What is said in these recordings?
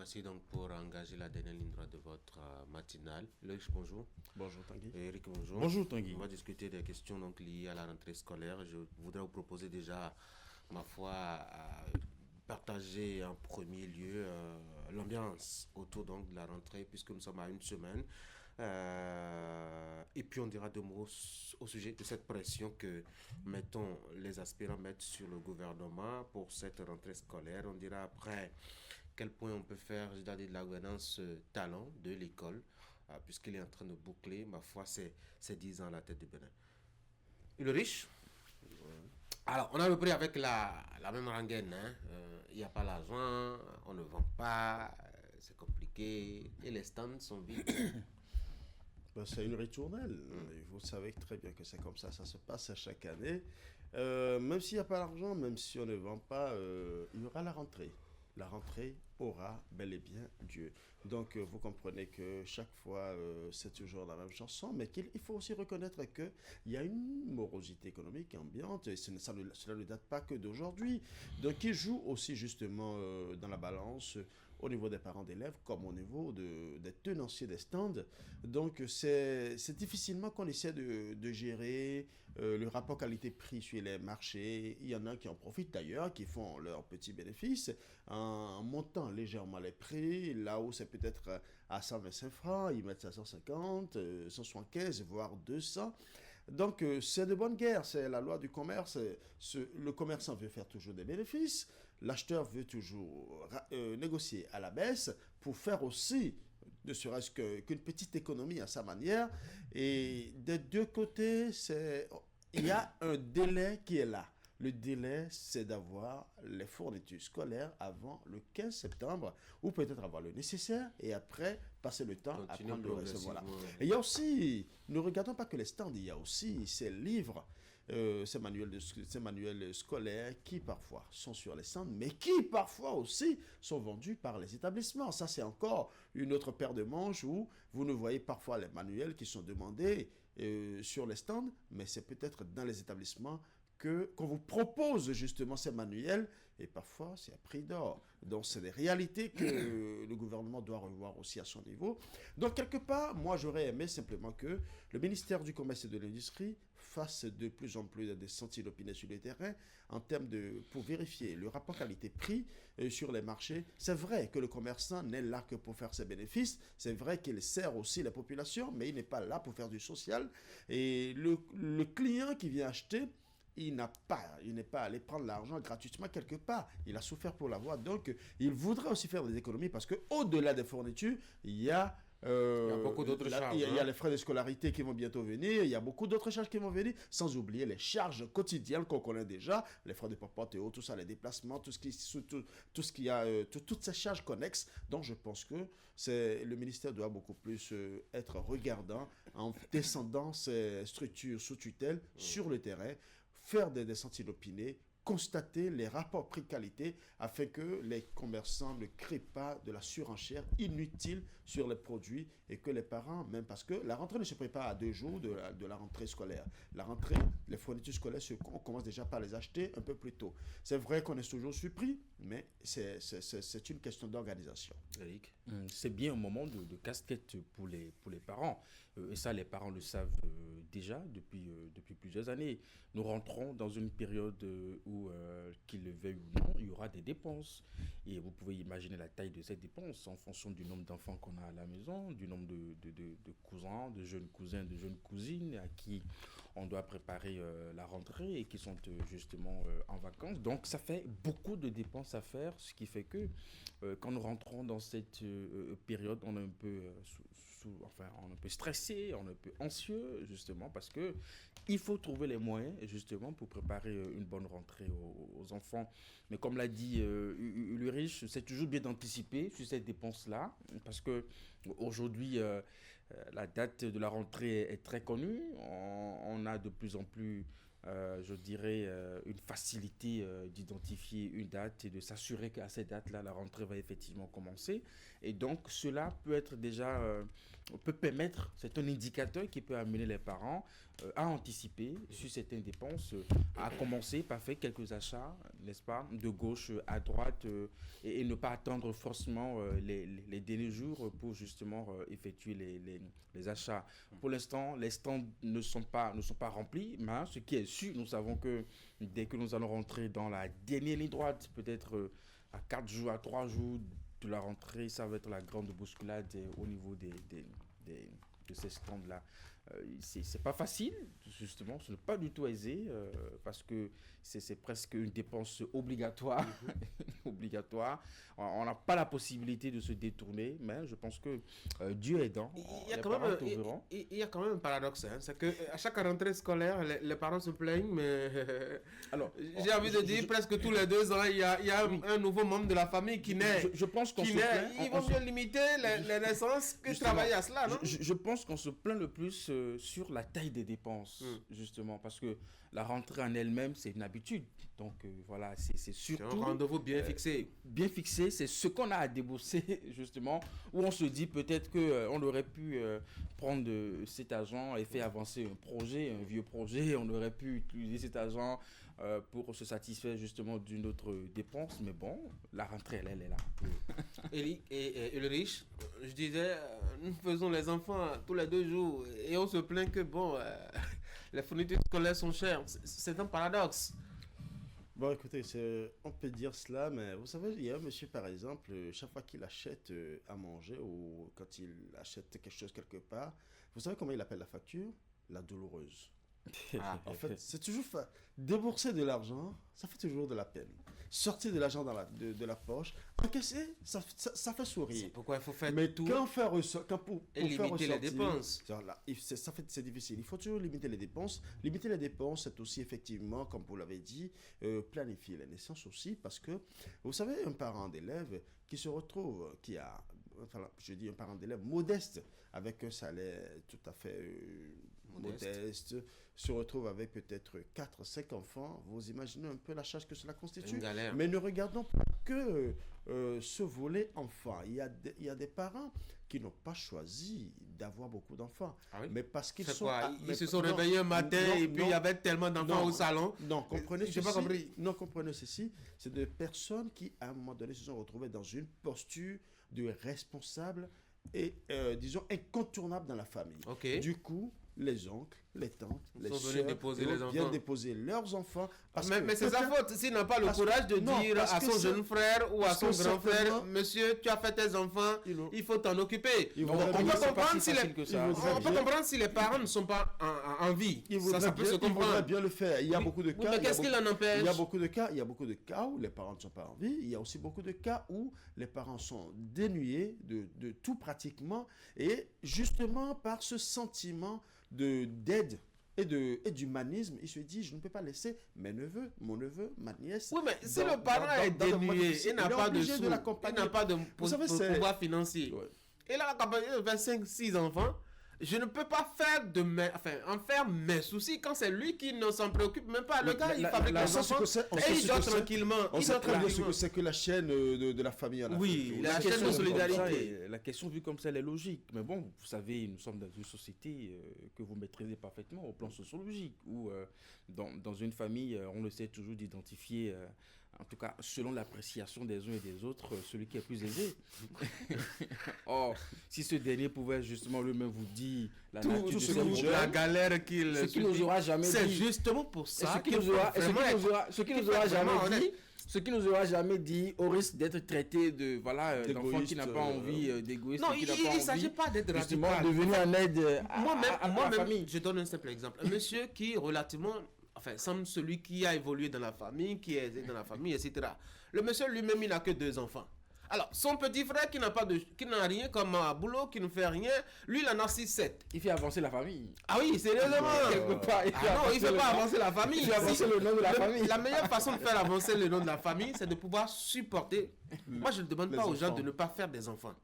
merci donc pour engager la dernière ligne droite de votre matinale. Loïc, bonjour. Bonjour Tanguy. Et Eric, bonjour. Bonjour Tanguy. On va discuter des questions donc liées à la rentrée scolaire. Je voudrais vous proposer déjà, ma foi, partager en premier lieu l'ambiance autour donc de la rentrée puisque nous sommes à une semaine. Et puis on dira deux mots au sujet de cette pression que mettons les aspirants mettent sur le gouvernement pour cette rentrée scolaire. On dira après quel point on peut faire de la gouvernance talent de l'école puisqu'il est en train de boucler ma foi c'est 10 ans à la tête du Bénin. Le riche. Alors, on a repris avec la même rengaine. Il n'y a pas l'argent, on ne vend pas, c'est compliqué, et les stands sont vides. C'est une ritournelle. Vous savez très bien que c'est comme ça se passe à chaque année. Même s'il n'y a pas d'argent, même si on ne vend pas, il y aura la rentrée. La rentrée aura bel et bien Dieu. Donc, vous comprenez que chaque fois, c'est toujours la même chanson, mais qu'il faut aussi reconnaître qu'il y a une morosité économique ambiante, et cela ne date pas que d'aujourd'hui. Donc, il joue aussi justement dans la balance au niveau des parents d'élèves, comme au niveau des tenanciers des stands. Donc, c'est difficilement qu'on essaie de gérer le rapport qualité-prix sur les marchés. Il y en a qui en profitent d'ailleurs, qui font leurs petits bénéfices en montant légèrement les prix. Là où c'est peut-être à 125 francs, ils mettent ça à 150, 175, voire 200. Donc, c'est de bonne guerre, c'est la loi du commerce. Le commerçant veut faire toujours des bénéfices, l'acheteur veut toujours négocier à la baisse pour faire aussi, ne serait-ce qu'une petite économie à sa manière. Et des deux côtés, il y a un délai qui est là. Le délai, c'est d'avoir les fournitures scolaires avant le 15 septembre, ou peut-être avoir le nécessaire, et après, passer le temps à prendre le reste. Voilà. Et il y a aussi, ne regardons pas que les stands, il y a aussi ces livres, ces manuels scolaires qui parfois sont sur les stands, mais qui parfois aussi sont vendus par les établissements. Ça, c'est encore une autre paire de manches où vous ne voyez parfois les manuels qui sont demandés sur les stands, mais c'est peut-être dans les établissements qu'on vous propose justement ces manuels, et parfois c'est à prix d'or. Donc c'est des réalités que le gouvernement doit revoir aussi à son niveau. Donc quelque part, moi j'aurais aimé simplement que le ministère du Commerce et de l'Industrie fasse de plus en plus des sentiers d'opinion sur le terrain en termes pour vérifier le rapport qualité-prix sur les marchés. C'est vrai que le commerçant n'est là que pour faire ses bénéfices, c'est vrai qu'il sert aussi la population, mais il n'est pas là pour faire du social. Et le client qui vient acheter, il n'est pas allé prendre l'argent gratuitement quelque part. Il a souffert pour l'avoir. Donc, il voudrait aussi faire des économies parce qu'au-delà des fournitures, il y a beaucoup d'autres charges. Il y a les frais de scolarité qui vont bientôt venir. Il y a beaucoup d'autres charges qui vont venir, sans oublier les charges quotidiennes qu'on connaît déjà, les frais de porte et autres, tout ça, les déplacements, toutes ces charges connexes. Donc, je pense que le ministère doit beaucoup plus être regardant en descendant ces structures sous tutelle sur le terrain, faire des sentiers d'opinion, constater les rapports prix-qualité afin que les commerçants ne créent pas de la surenchère inutile sur les produits et que les parents, même parce que la rentrée ne se prépare à 2 jours de la rentrée scolaire. La rentrée, les fournitures scolaires, on commence déjà par les acheter un peu plus tôt. C'est vrai qu'on est toujours surpris, mais c'est une question d'organisation. Eric. C'est bien un moment de casse-tête pour les parents. Et ça, les parents le savent déjà depuis plusieurs années. Nous rentrons dans une période où, qu'ils le veuillent ou non, il y aura des dépenses. Et vous pouvez imaginer la taille de ces dépenses en fonction du nombre d'enfants qu'on a à la maison, du nombre de cousins, de jeunes cousins, de jeunes cousines à qui on doit préparer la rentrée et qui sont justement en vacances. Donc, ça fait beaucoup de dépenses à faire, ce qui fait que quand nous rentrons dans cette période, on est un peu on est un peu stressé, on est un peu anxieux, justement, parce que il faut trouver les moyens, justement, pour préparer une bonne rentrée aux enfants. Mais comme l'a dit Ulrich, c'est toujours bien d'anticiper sur cette dépense-là, parce que aujourd'hui, la date de la rentrée est très connue. On a de plus en plus je dirais, une facilité d'identifier une date et de s'assurer qu'à cette date-là, la rentrée va effectivement commencer. Et donc, cela peut être déjà peut permettre, c'est un indicateur qui peut amener les parents à anticiper sur certaines dépenses, à commencer par faire quelques achats, n'est-ce pas, de gauche à droite, et ne pas attendre forcément les derniers jours pour justement effectuer les achats. Pour l'instant, les stands ne sont pas remplis, mais ce qui est sûr, nous savons que dès que nous allons rentrer dans la dernière ligne droite, peut-être à 4 jours, à 3 jours de la rentrée, ça va être la grande bousculade au niveau de ces stands-là. C'est pas facile, justement, ce n'est pas du tout aisé, parce que c'est presque une dépense obligatoire. Obligatoire. On n'a pas la possibilité de se détourner, mais je pense que Dieu aidant, il y a quand même un paradoxe, hein, c'est qu'à chaque rentrée scolaire, les parents se plaignent, mais alors, j'ai envie de dire presque tous les 2 ans, il y a un nouveau membre de la famille qui naît. Je pense qu'on se plaint. Il vaut mieux limiter les naissances que travailler à cela, non? Je pense qu'on se plaint le plus sur la taille des dépenses, justement, parce que la rentrée en elle-même, c'est une habitude. Donc voilà, c'est surtout... C'est un rendez-vous bien fixé. Bien fixé, c'est ce qu'on a à débourser, justement, où on se dit peut-être qu'on aurait pu prendre cet argent et faire avancer un vieux projet. On aurait pu utiliser cet argent pour se satisfaire justement d'une autre dépense. Mais bon, la rentrée, elle est là. Et Ulrich, je disais, nous faisons les enfants tous les 2 jours et on se plaint que, bon, les fournitures scolaires sont chères. C'est un paradoxe. Bon, écoutez, on peut dire cela, mais vous savez, il y a un monsieur, par exemple, chaque fois qu'il achète à manger ou quand il achète quelque chose quelque part, vous savez comment il appelle la facture? La douloureuse. En fait, c'est toujours débourser de l'argent, ça fait toujours de la peine. Sortir de l'argent de la poche, encaisser, ça fait sourire. C'est pourquoi il faut faire mais tout. Quand faire pour limiter les dépenses. C'est difficile. Il faut toujours limiter les dépenses. Limiter les dépenses, c'est aussi effectivement, comme vous l'avez dit, planifier les naissances aussi, parce que vous savez, un parent d'élève qui se retrouve, un parent d'élève modeste, avec un salaire tout à fait modeste, se retrouve avec peut-être 4-5 enfants, vous imaginez un peu la charge que cela constitue. Une galère. Mais ne regardons pas que ce volet enfant. Il y a des parents qui n'ont pas choisi d'avoir beaucoup d'enfants. Ah oui? Mais parce qu'ils ils se sont réveillés un matin et puis il y avait tellement d'enfants au salon. Non, comprenez ceci. Pas compris. Non, comprenez ceci. C'est des personnes qui, à un moment donné, se sont retrouvées dans une posture de responsable et, disons, incontournable dans la famille. Okay. Du coup, les oncles, les tantes, les sont venus sœurs déposer leurs enfants. Mais c'est sa faute s'il n'a pas le courage de dire à son jeune frère ou à son grand frère, monsieur, tu as fait tes enfants, il faut t'en occuper. On peut comprendre si les parents ne sont pas en vie. Ça peut se comprendre. Il faudrait bien le faire. Il y a beaucoup de cas. Mais qu'est-ce qui l'en empêche? Il y a beaucoup de cas où les parents ne sont pas en vie. Il y a aussi beaucoup de cas où les parents sont dénués de tout pratiquement. Et justement, par ce sentiment d'aide et d'humanisme, il se dit, je ne peux pas laisser mon neveu, ma nièce. Oui, mais si le parent est dénué, il n'a pas de sous, il n'a pas de pouvoir financier. Ouais. Et là, quand il a 5-6 enfants, je ne peux pas en faire mes soucis quand c'est lui qui ne s'en préoccupe même pas. Le gars, il fabrique les enfants et il dort tranquillement. On sait très bien ce que c'est que la chaîne de la famille en Afrique. Oui, la chaîne de solidarité. La question vue comme ça, elle est logique. Mais bon, vous savez, nous sommes dans une société que vous maîtrisez parfaitement au plan sociologique, où dans une famille, on essaie toujours d'identifier... en tout cas, selon l'appréciation des uns et des autres, celui qui est plus aisé. Or, si ce dernier pouvait justement lui-même vous dire la nature de ses problèmes, la galère qu'il nous aura jamais dit. C'est justement pour ça qu'il ce qui nous aura jamais dit au risque d'être traité d'enfant qui n'a pas envie d'égoïste. Non, il ne s'agit pas d'être radical. De venir en aide à la famille. Je donne un simple exemple. Un monsieur qui relativement... semble celui qui a évolué dans la famille, qui est aidé dans la famille, etc. Le monsieur lui-même, il n'a que 2 enfants. Alors, son petit frère qui n'a rien comme boulot, qui ne fait rien, lui, il en a 6-7. Il fait avancer la famille. Ah oui, sérieusement. Non, il ne fait pas avancer la famille. Il fait avancer le nom de la famille. La meilleure façon de faire avancer le nom de la famille, c'est de pouvoir supporter. Moi, je ne demande pas aux gens de ne pas faire des enfants.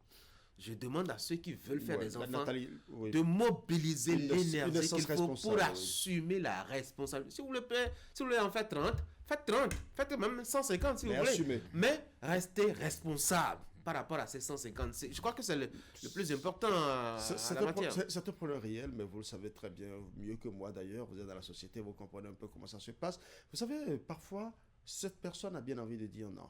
Je demande à ceux qui veulent faire des enfants de mobiliser l'énergie qu'il faut pour assumer la responsabilité. Si vous voulez en faire 30, faites 30. Faites même 150 si vous voulez. Mais restez responsable. par rapport à ces 150. Je crois que c'est le plus important à la matière. C'est un problème réel, mais vous le savez très bien, mieux que moi d'ailleurs, vous êtes dans la société, vous comprenez un peu comment ça se passe. Vous savez, parfois, cette personne a bien envie de dire non.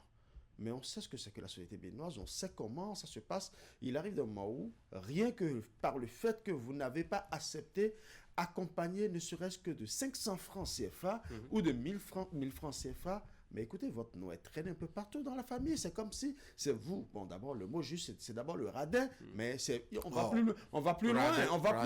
Mais on sait ce que c'est que la société béninoise, on sait comment ça se passe. Il arrive d'un moment où, rien que par le fait que vous n'avez pas accepté, accompagné ne serait-ce que de 500 francs CFA ou de 1000 francs CFA, mais écoutez, votre nom est traîné un peu partout dans la famille. C'est comme si c'est vous. Bon, d'abord, le mot juste, c'est d'abord le radin, mais on va plus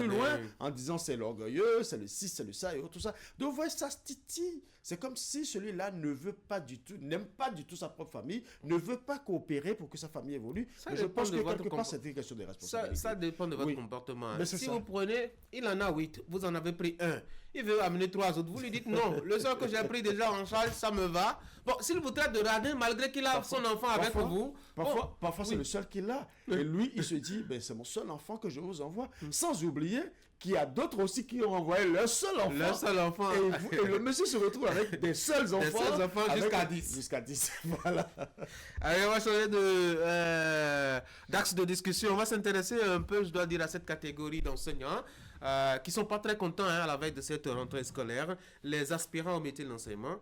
loin en disant c'est l'orgueilleux, c'est le ci, c'est le ça et tout ça. Donc, vous voyez, ça se titille. C'est comme si celui-là ne veut pas du tout, n'aime pas du tout sa propre famille, ne veut pas coopérer pour que sa famille évolue. Mais je pense que quelque part, c'est une question de responsabilité. Ça dépend de votre comportement. Mais si vous prenez, il en a 8, vous en avez pris un. Il veut amener 3 autres. Vous lui dites non, le seul que j'ai pris déjà en charge, ça me va. Bon, s'il vous traite de radin, malgré qu'il a son enfant avec vous. Parfois c'est le seul qu'il a. Et lui, il se dit, ben, c'est mon seul enfant que je vous envoie. Sans oublier qu'il y a d'autres aussi qui ont envoyé leur seul enfant. Et le monsieur se retrouve avec des seuls enfants. Des seuls enfants jusqu'à 10. Jusqu'à 10, voilà. Allez, on va changer d'axe de discussion. On va s'intéresser un peu, je dois dire, à cette catégorie d'enseignants. Qui ne sont pas très contents à la veille de cette rentrée scolaire, les aspirants au métier de l'enseignement,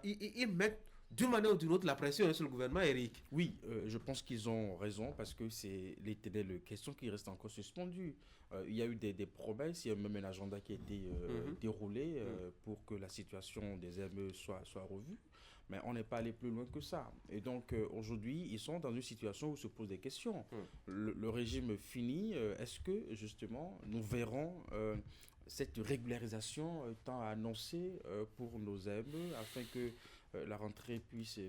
ils mettent d'une manière ou d'une autre la pression sur le gouvernement, Eric. Oui, je pense qu'ils ont raison parce que c'est l'éternelle question qui reste encore suspendue. Il y a eu des promesses, il y a même un agenda qui a été déroulé pour que la situation des ME soit revue. Mais on n'est pas allé plus loin que ça. Et donc, aujourd'hui, ils sont dans une situation où se posent des questions. Le régime fini. Est-ce que, justement, nous verrons cette régularisation tant annoncée pour nos ME afin que la rentrée puisse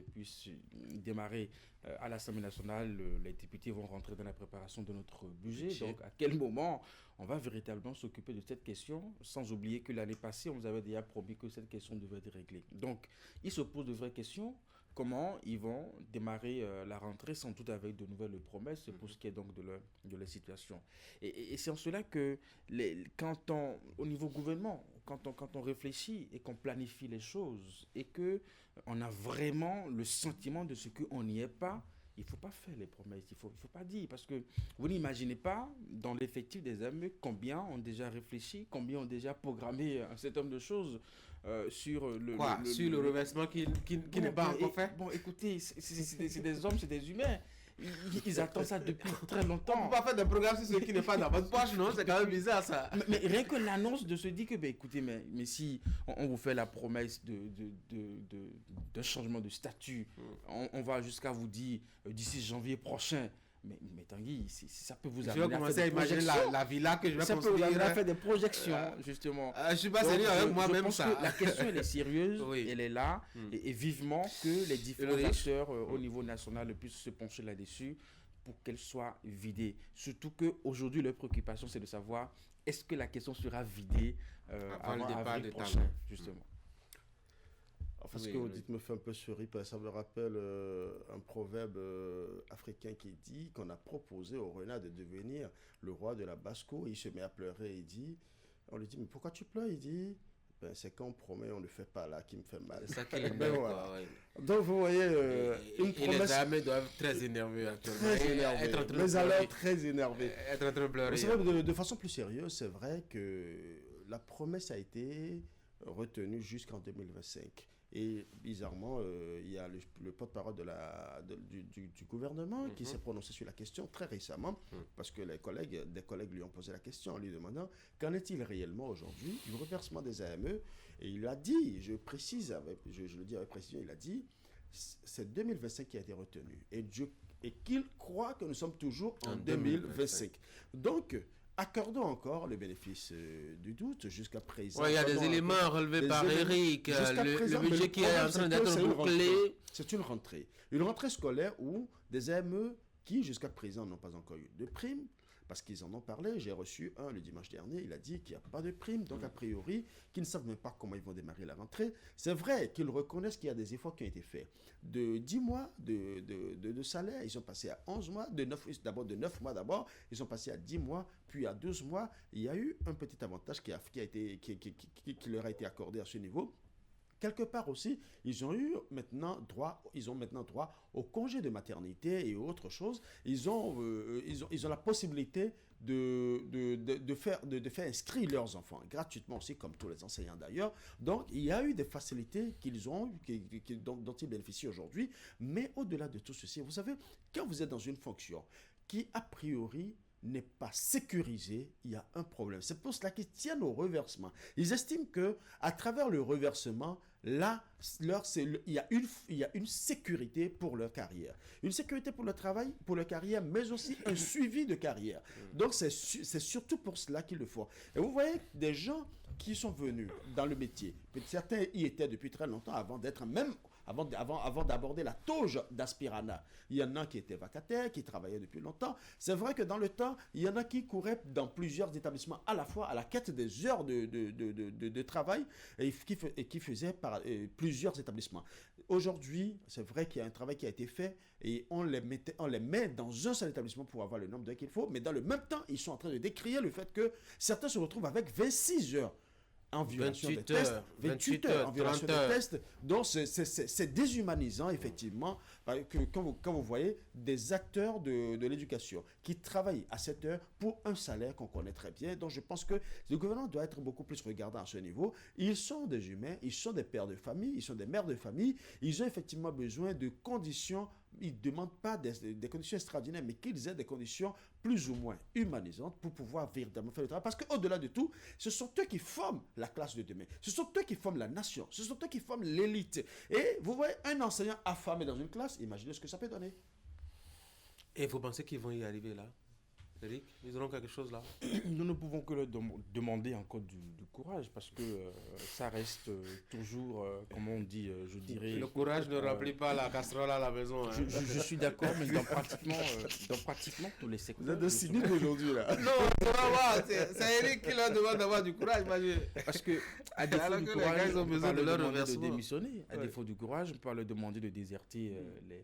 démarrer à l'Assemblée nationale? Les députés vont rentrer dans la préparation de notre budget. Donc, à quel moment on va véritablement s'occuper de cette question, sans oublier que l'année passée, on nous avait déjà promis que cette question devait être réglée. Donc, ils se posent de vraies questions. Comment ils vont démarrer la rentrée, sans doute avec de nouvelles promesses pour ce qui est donc de leur situation. Et c'est en cela que, au niveau gouvernement, quand on réfléchit et qu'on planifie les choses et qu'on a vraiment le sentiment de ce qu'on n'y est pas, il ne faut pas faire les promesses, il faut pas dire. Parce que vous n'imaginez pas, dans l'effectif des AME, combien ont déjà réfléchi, combien ont déjà programmé un certain nombre de choses sur le reversement qui n'est pas encore fait. Bon, écoutez, c'est des hommes, c'est des humains. Ils attendent ça depuis très longtemps. On ne peut pas faire des programmes sur ce qui n'est pas dans votre poche, non? C'est quand même bizarre, ça. Mais rien que l'annonce de se dire que, écoutez, mais si on vous fait la promesse d'un changement de statut, on va jusqu'à vous dire d'ici janvier prochain. Mais Tanguy, ça peut vous amener à faire des projections. Je vais commencer à imaginer la villa que je vais construire. Ça peut vous amener à faire des projections, justement. Je ne suis pas sérieux avec moi-même, ça. La question, elle est sérieuse, elle est là, et vivement que les différents acteurs au niveau national puissent se pencher là-dessus pour qu'elle soit vidée. Surtout qu'aujourd'hui, leur préoccupation, c'est de savoir est-ce que la question sera vidée avant le départ de prochain, justement. Enfin, ce que vous dites me fait un peu sourire, parce que ça me rappelle un proverbe africain qui dit qu'on a proposé au renard de devenir le roi de la Basse-Cour. Il se met à pleurer et on lui dit, mais pourquoi tu pleures? Il dit, c'est quand on promet, on ne le fait pas là qui me fait mal. C'est ça qui est mal, voilà. Donc vous voyez, une promesse... Les armées doivent être très énervés actuellement. Très énervés. Être en train de pleurer. De façon plus sérieuse, c'est vrai que la promesse a été retenue jusqu'en 2025. Et bizarrement, il y a le porte-parole du gouvernement qui s'est prononcé sur la question très récemment, parce que des collègues lui ont posé la question en lui demandant qu'en est-il réellement aujourd'hui du reversement des AME. Et il a dit, je le dis avec précision, il a dit, c'est 2025 qui a été retenu. Et qu'il croit que nous sommes toujours en 2025. Donc, accordons encore le bénéfice du doute jusqu'à présent. Il y a des éléments relevés par Eric. Le budget qui est en train d'être bouclé. C'est une rentrée. Une rentrée scolaire où des AME qui, jusqu'à présent, n'ont pas encore eu de prime, parce qu'ils en ont parlé. J'ai reçu un le dimanche dernier. Il a dit qu'il n'y a pas de prime. Donc, a priori, qu'ils ne savent même pas comment ils vont démarrer la rentrée. C'est vrai qu'ils reconnaissent qu'il y a des efforts qui ont été faits. De 10 mois de salaire, ils sont passés à 11 mois. De 9 mois d'abord, ils sont passés à 10 mois, puis à 12 mois. Il y a eu un petit avantage qui leur a été accordé à ce niveau. quelque part aussi, ils ont maintenant droit au congé de maternité et autre chose. Ils ont la possibilité de faire inscrire leurs enfants gratuitement aussi, comme tous les enseignants d'ailleurs. Donc, il y a eu des facilités qu'ils ont, dont ils bénéficient aujourd'hui. Mais au-delà de tout ceci, vous savez, quand vous êtes dans une fonction qui, a priori, n'est pas sécurisée, il y a un problème. C'est pour cela qu'ils tiennent au reversement. Ils estiment que à travers le reversement, là, il y a une sécurité pour leur carrière. Une sécurité pour le travail, pour leur carrière, mais aussi un suivi de carrière. Donc, c'est surtout pour cela qu'il le faut. Et vous voyez, des gens qui sont venus dans le métier, certains y étaient depuis très longtemps avant d'être même... Avant d'aborder la tauge d'Aspirana. Il y en a qui étaient vacataires, qui travaillaient depuis longtemps. C'est vrai que dans le temps, il y en a qui couraient dans plusieurs établissements à la fois à la quête des heures de travail et qui faisaient plusieurs établissements. Aujourd'hui, c'est vrai qu'il y a un travail qui a été fait et on les met dans un seul établissement pour avoir le nombre d'heures qu'il faut, mais dans le même temps, ils sont en train de décrier le fait que certains se retrouvent avec 26 heures. En violation des tests, 28 heures en violation des tests. Donc, c'est déshumanisant, effectivement, quand vous voyez des acteurs de l'éducation qui travaillent à cette heure pour un salaire qu'on connaît très bien. Donc, je pense que le gouvernement doit être beaucoup plus regardant à ce niveau. Ils sont des humains, ils sont des pères de famille, ils sont des mères de famille. Ils ont effectivement besoin de conditions. Ils ne demandent pas des conditions extraordinaires, mais qu'ils aient des conditions plus ou moins humanisantes pour pouvoir véritablement faire le travail. Parce qu'au-delà de tout, ce sont eux qui forment la classe de demain. Ce sont eux qui forment la nation. Ce sont eux qui forment l'élite. Et vous voyez, un enseignant affamé dans une classe, imaginez ce que ça peut donner. Et vous pensez qu'ils vont y arriver là, Eric? Ils auront quelque chose là? Nous ne pouvons que leur demander encore du courage parce que ça reste toujours, comment on dit, je dirais... Le courage ne remplit pas la casserole à la maison. Hein. Je suis d'accord, mais dans pratiquement tous les secteurs... Vous êtes de cynique aujourd'hui là. Non, c'est Eric qui leur demande d'avoir du courage. Parce que à défaut du courage, ils ont besoin de leur reversement. Démissionner. À défaut du courage, on peut pas leur demander de déserter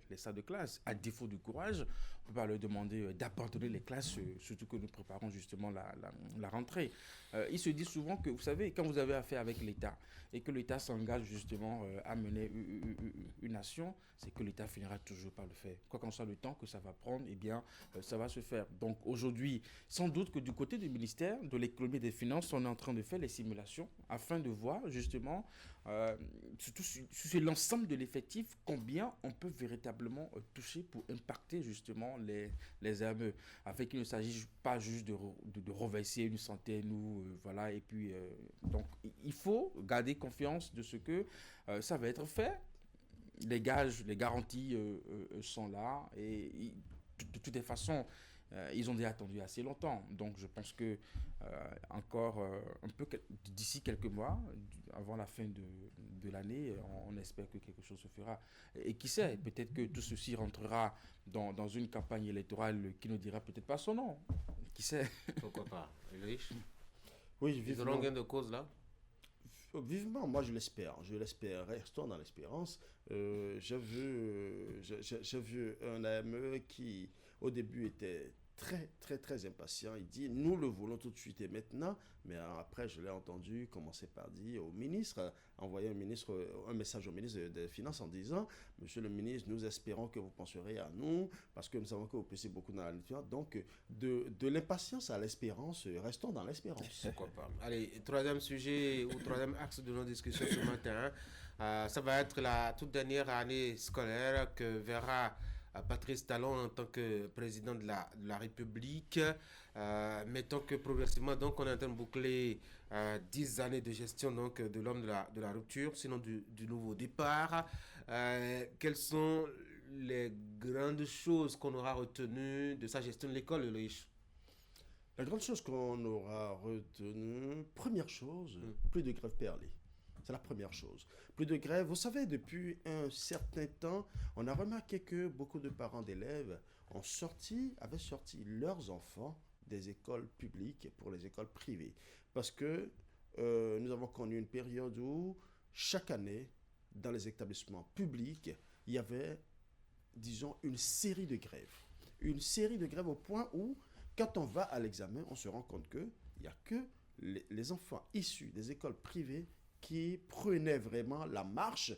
les salles de classe. À défaut du courage, on peut pas leur demander d'abandonner les classes, surtout que nous préparons justement la rentrée. Ils se disent souvent que, vous savez, quand vous avez affaire avec l'État et que l'État s'engage justement à mener une nation, c'est que l'État finira toujours par le faire. Quoi qu'en soit le temps que ça va prendre, eh bien, ça va se faire. Donc aujourd'hui, sans doute que du côté du ministère de l'économie et des finances, on est en train de faire les simulations afin de voir justement, surtout sur l'ensemble de l'effectif, combien on peut véritablement toucher pour impacter justement les AME, afin qu'il ne s'agisse pas juste de reverser une centaine ou voilà, et puis donc il faut garder confiance de ce que ça va être fait. Les gages, les garanties sont là et de toutes les façons, ils ont déjà attendu assez longtemps. Donc je pense que encore un peu d'ici quelques mois, avant la fin de l'année, on espère que quelque chose se fera. Et qui sait, peut-être que tout ceci rentrera dans une campagne électorale qui ne dira peut-être pas son nom. Qui sait? Pourquoi pas? Riche. Oui, Ils vivement. auront gain de cause là? Vivement, moi je l'espère, restons dans l'espérance. J'ai vu un AME qui au début était très impatient. Il dit nous le voulons tout de suite et maintenant, mais après je l'ai entendu commencer par dire au ministre, envoyer un message au ministre des Finances en disant monsieur le ministre, nous espérons que vous penserez à nous parce que nous savons que vous pensez beaucoup dans la nature. Donc de l'impatience à l'espérance, restons dans l'espérance. Pourquoi pas? Allez, troisième sujet ou troisième axe de nos discussions ce matin, ça va être la toute dernière année scolaire que verra Patrice Talon en tant que président de la République. Mettons que progressivement, donc, on est en train de boucler 10 années de gestion donc, de l'homme de la rupture, sinon du nouveau départ. Quelles sont les grandes choses qu'on aura retenues de sa gestion de l'école, Loïc? La grande chose qu'on aura retenue, première chose, plus de grève perlée. C'est la première chose. Plus de grève. Vous savez, depuis un certain temps, on a remarqué que beaucoup de parents d'élèves avaient sorti leurs enfants des écoles publiques pour les écoles privées. Parce que nous avons connu une période où, chaque année, dans les établissements publics, il y avait, disons, une série de grèves. Une série de grèves au point où, quand on va à l'examen, on se rend compte qu'il n'y a que les enfants issus des écoles privées qui prenaient vraiment la marche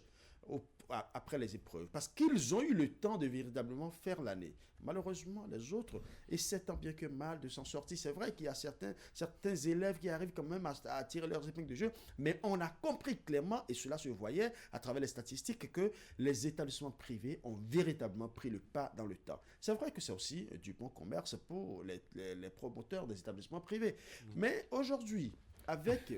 après les épreuves, parce qu'ils ont eu le temps de véritablement faire l'année. Malheureusement, les autres essaient tant bien que mal de s'en sortir. C'est vrai qu'il y a certains élèves qui arrivent quand même à tirer leurs épingles de jeu, mais on a compris clairement, et cela se voyait à travers les statistiques, que les établissements privés ont véritablement pris le pas dans le temps. C'est vrai que c'est aussi du bon commerce pour les promoteurs des établissements privés. Mais aujourd'hui, avec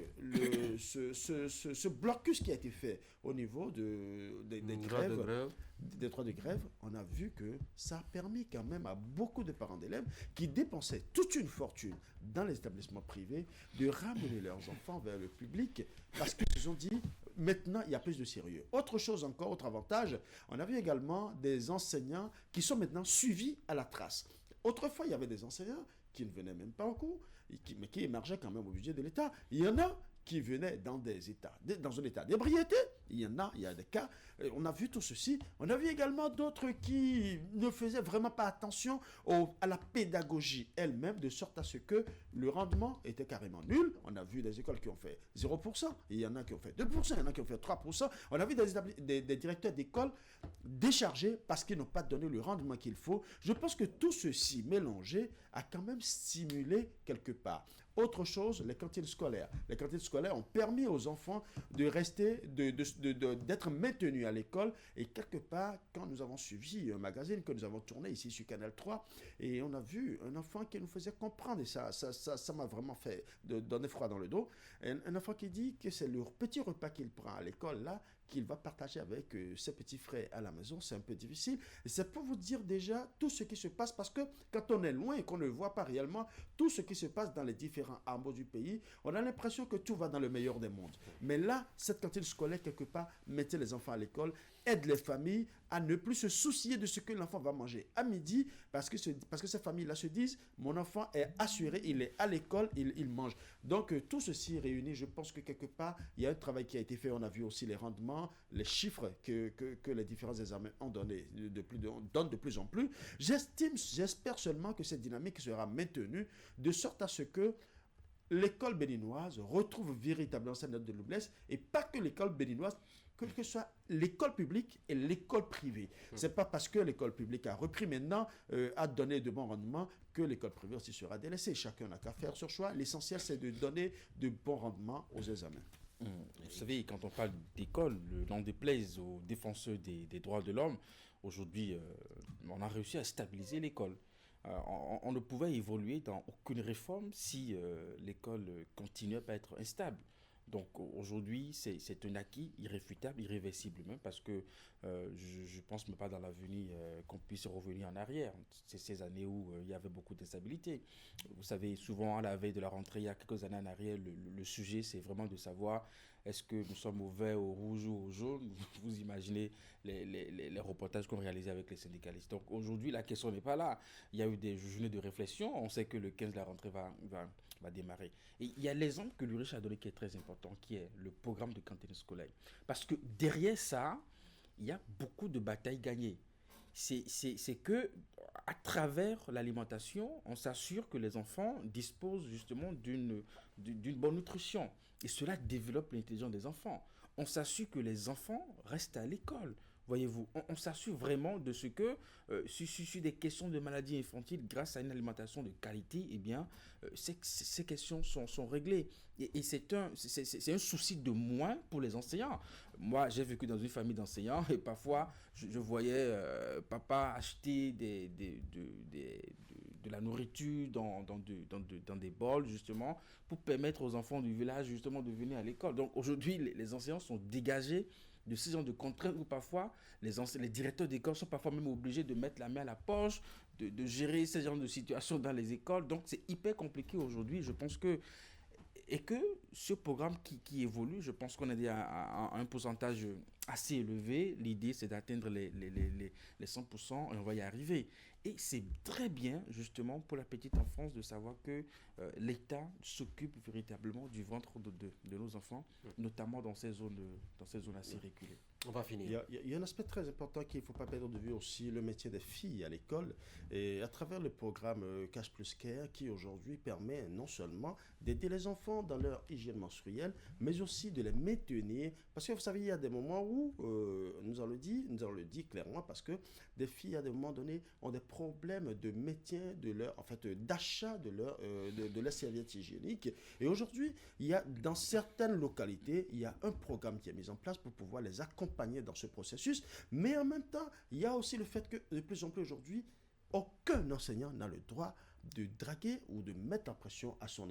ce blocus qui a été fait au niveau des grèves, des droits de grève, on a vu que ça a permis quand même à beaucoup de parents d'élèves qui dépensaient toute une fortune dans les établissements privés de ramener leurs enfants vers le public parce qu'ils ont dit maintenant il y a plus de sérieux. Autre chose encore, autre avantage, on a vu également des enseignants qui sont maintenant suivis à la trace. Autrefois, il y avait des enseignants qui ne venaient même pas en cours, mais qui émergeaient quand même au budget de l'État. Il y en a qui venaient dans un état d'ébriété. Il y a des cas. On a vu tout ceci. On a vu également d'autres qui ne faisaient vraiment pas attention à la pédagogie elle-même, de sorte à ce que le rendement était carrément nul. On a vu des écoles qui ont fait 0%, il y en a qui ont fait 2%, il y en a qui ont fait 3%. On a vu des directeurs d'école déchargés parce qu'ils n'ont pas donné le rendement qu'il faut. Je pense que tout ceci mélangé a quand même stimulé quelque part. Autre chose, les cantines scolaires. Les cantines scolaires ont permis aux enfants de rester, d'être maintenus à l'école. Et quelque part, quand nous avons suivi un magazine que nous avons tourné ici sur Canal 3, et on a vu un enfant qui nous faisait comprendre, et ça m'a vraiment fait donner froid dans le dos, un enfant qui dit que c'est le petit repas qu'il prend à l'école, là, qu'il va partager avec ses petits frères à la maison. C'est un peu difficile. Et c'est pour vous dire déjà tout ce qui se passe, parce que quand on est loin et qu'on ne voit pas réellement tout ce qui se passe dans les différents hameaux du pays, on a l'impression que tout va dans le meilleur des mondes. Mais là, cette cantine scolaire, quelque part, mettait les enfants à l'école, aide les familles à ne plus se soucier de ce que l'enfant va manger à midi, parce que ces familles-là se disent, mon enfant est assuré, il est à l'école, il mange. Donc, tout ceci réuni, je pense que quelque part, il y a un travail qui a été fait. On a vu aussi les rendements, les chiffres que les différents examens ont donné, donnent de plus en plus. J'espère seulement que cette dynamique sera maintenue, de sorte à ce que l'école béninoise retrouve véritablement sa note de noblesse, et pas que l'école béninoise, que ce soit l'école publique et l'école privée. C'est pas parce que l'école publique a repris maintenant, a donné de bons rendements, que l'école privée aussi sera délaissée. Chacun n'a qu'à faire son choix. L'essentiel, c'est de donner de bons rendements aux examens. Vous savez, quand on parle d'école, n'en déplaise aux défenseurs des droits de l'homme, aujourd'hui, on a réussi à stabiliser l'école. On ne pouvait évoluer dans aucune réforme si l'école continuait à pas être instable. Donc aujourd'hui, c'est un acquis irréfutable, irréversible même, parce que je ne pense même pas dans l'avenir qu'on puisse revenir en arrière. C'est ces années où il y avait beaucoup d'instabilité. Vous savez, souvent à la veille de la rentrée, il y a quelques années en arrière, le sujet, c'est vraiment de savoir est-ce que nous sommes au vert, au rouge ou au jaune. Vous imaginez les reportages qu'on réalisait avec les syndicalistes. Donc aujourd'hui, la question n'est pas là. Il y a eu des journées de réflexion. On sait que le 15, la rentrée va démarrer. Et il y a l'exemple que l'URICH a donné qui est très important, qui est le programme de cantine scolaire. Parce que derrière ça, il y a beaucoup de batailles gagnées. C'est que à travers l'alimentation, on s'assure que les enfants disposent justement d'une bonne nutrition. Et cela développe l'intelligence des enfants. On s'assure que les enfants restent à l'école. Voyez-vous, on s'assure vraiment de ce que, sur des questions de maladies infantiles, grâce à une alimentation de qualité, eh bien, ces questions sont réglées. Et c'est un souci de moins pour les enseignants. Moi, j'ai vécu dans une famille d'enseignants et parfois, je voyais papa acheter de la nourriture dans des bols, justement, pour permettre aux enfants du village, justement, de venir à l'école. Donc, aujourd'hui, les enseignants sont dégagés de ce genre de contraintes où parfois les directeurs d'école sont parfois même obligés de mettre la main à la poche, de gérer ce genre de situation dans les écoles. Donc, c'est hyper compliqué aujourd'hui. Je pense que ce programme qui évolue, je pense qu'on est à un pourcentage assez élevé. L'idée, c'est d'atteindre les 100% et on va y arriver. Et c'est très bien, justement, pour la petite enfance de savoir que l'État s'occupe véritablement du ventre de nos enfants, notamment dans ces zones assez reculées. On va finir. Il y a un aspect très important qu'il ne faut pas perdre de vue aussi, le métier des filles à l'école. Et à travers le programme Cash Plus Care, qui aujourd'hui permet non seulement d'aider les enfants dans leur hygiène menstruelle, mais aussi de les maintenir. Parce que vous savez, il y a des moments où, nous allons le dire clairement, parce que des filles, à des moments donnés, ont des problèmes de maintien d'achat de leur serviette hygiénique. Et aujourd'hui, il y a, dans certaines localités, il y a un programme qui est mis en place pour pouvoir les accompagner dans ce processus, mais en même temps, il y a aussi le fait que de plus en plus aujourd'hui, aucun enseignant n'a le droit de draguer ou de mettre en pression à son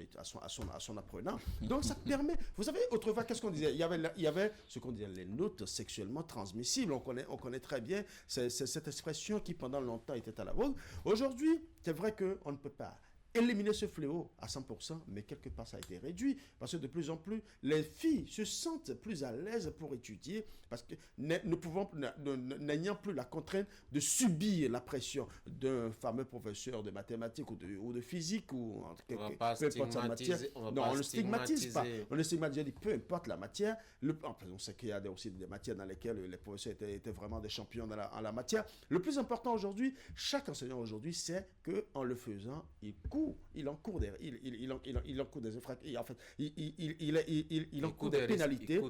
apprenant. Donc ça permet, vous savez, autrefois, qu'est-ce qu'on disait? Il y avait ce qu'on disait les notes sexuellement transmissibles. On connaît très bien cette expression qui pendant longtemps était à la vogue. Aujourd'hui, c'est vrai qu'on ne peut pas éliminer ce fléau à 100%, mais quelque part ça a été réduit, parce que de plus en plus, les filles se sentent plus à l'aise pour étudier, parce que n'ayant plus la contrainte de subir la pression d'un fameux professeur de mathématiques ou de physique, ou peu importe sa matière. Non, on ne le stigmatise pas. On le stigmatise, peu importe la matière. On sait qu'il y a aussi des matières dans lesquelles les professeurs étaient vraiment des champions en la matière. Le plus important aujourd'hui, chaque enseignant aujourd'hui sait qu'en le faisant, il encourt des infractions. En fait, il encourt des pénalités.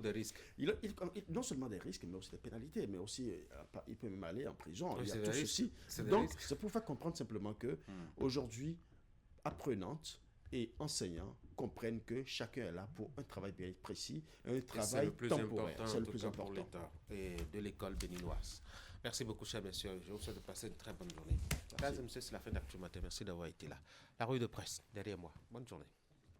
Non seulement des risques, mais aussi des pénalités. Mais aussi, il peut même aller en prison. Il y a tout ceci. Donc, c'est pour faire comprendre simplement que aujourd'hui, apprenantes et enseignants comprennent que chacun est là pour un travail bien précis, un travail temporaire. C'est le plus important pour l'État et de l'école béninoise. Merci beaucoup, chers messieurs. Je vous souhaite de passer une très bonne journée. Mesdames et messieurs, c'est la fin d'Actu Matin. Merci d'avoir été là. La revue de presse, derrière moi. Bonne journée.